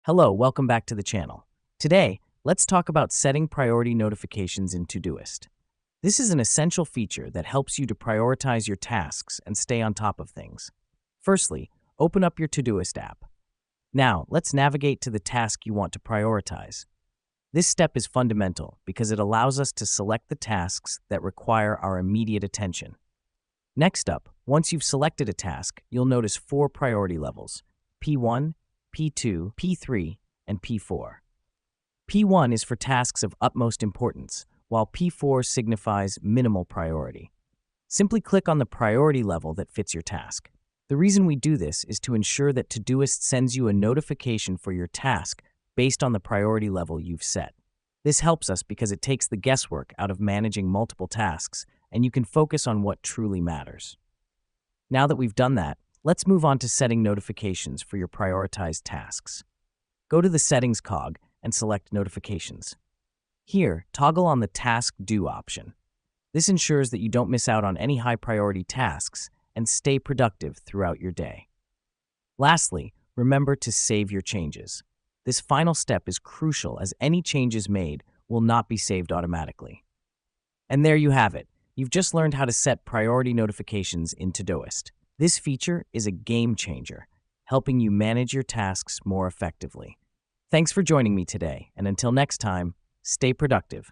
Hello, welcome back to the channel. Today, let's talk about setting priority notifications in TODOIST. This is an essential feature that helps you to prioritize your tasks and stay on top of things. Firstly, open up your TODOIST app. Now, let's navigate to the task you want to prioritize. This step is fundamental because it allows us to select the tasks that require our immediate attention. Next up, once you've selected a task, you'll notice 4 priority levels: P1, P2, P3, and P4. P1 is for tasks of utmost importance, while P4 signifies minimal priority. Simply click on the priority level that fits your task. The reason we do this is to ensure that TODOIST sends you a notification for your task based on the priority level you've set. This helps us because it takes the guesswork out of managing multiple tasks, and you can focus on what truly matters. Now that we've done that, let's move on to setting notifications for your prioritized tasks. Go to the Settings cog and select Notifications. Here, toggle on the Task Due option. This ensures that you don't miss out on any high-priority tasks and stay productive throughout your day. Lastly, remember to save your changes. This final step is crucial as any changes made will not be saved automatically. And there you have it. You've just learned how to set priority notifications in TODOIST. This feature is a game changer, helping you manage your tasks more effectively. Thanks for joining me today, and until next time, stay productive.